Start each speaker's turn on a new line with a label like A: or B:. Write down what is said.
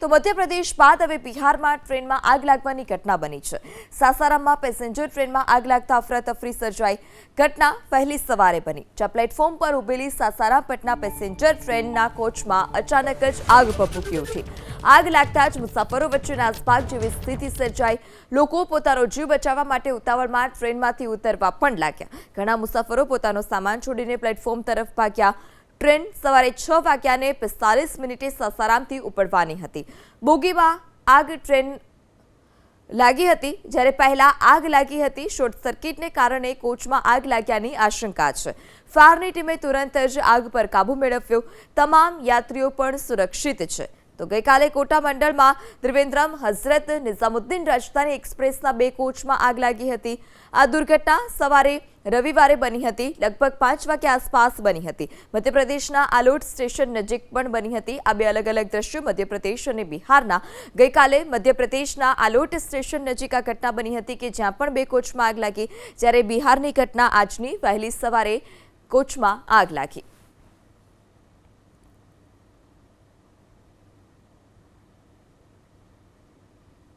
A: તો મધ્યપ્રદેશ બાદ હવે બિહારમાં ટ્રેનમાં આગ લાગવાની ઘટના બની છે। સાસારામમાં પેસેન્જર ટ્રેનમાં આગ લાગતા અફરાતફરી સર્જાઈ। ઘટના વહેલી સવારે બની, જ્યાં પ્લેટફોર્મ પર ઉભેલી સાસારામ પટના પેસેન્જર ટ્રેનના કોચમાં અચાનક જ આગ ભભૂકી ઉઠી। આગ લાગતા જ મુસાફરો વચ્ચે નાસભાગ જેવી સ્થિતિ સર્જાઈ। લોકો પોતાનો જીવ બચાવવા માટે ઉતાવળમાં ટ્રેનમાંથી ઉતરવા પણ લાગ્યા। ઘણા મુસાફરો પોતાનો સામાન છોડીને પ્લેટફોર્મ તરફ ભાગ્યા। ट्रेन सवारे 6:45 सासारामथी उपड़वानी हती। बोगीमां आग ट्रेन लागी हती, ज्यारे पहला आग लागी हती। शॉर्ट सर्किटने कारणे कोचमां आग लाग्यानी आशंका छे। फायरनी टीमे तुरंत ज आग पर काबू मेळव्यो। तमाम यात्रीओ पण सुरक्षित छे। तो गईकाले कोटा मंडलमां त्रिवेंद्रम हजरत निजामुद्दीन राजधानी एक्सप्रेसना 2 कोचमां आग लागी हती। आ दुर्घटना सवारे रविवारे बनी हती, लगभग 5 वागे आसपास बनी हती। मध्यप्रदेशना आलोट स्टेशन नजीक पण बनी हती। आ 2 अलग अलग दृश्यो मध्यप्रदेश अने बिहारना। गईकाले मध्यप्रदेशना आलोट स्टेशन नजीक आ घटना बनी हती के ज्यां पण 2 कोचमां आग लागी, ज्यारे बिहारनी घटना आजनी वहेली सवारे कोचमां आग लागी।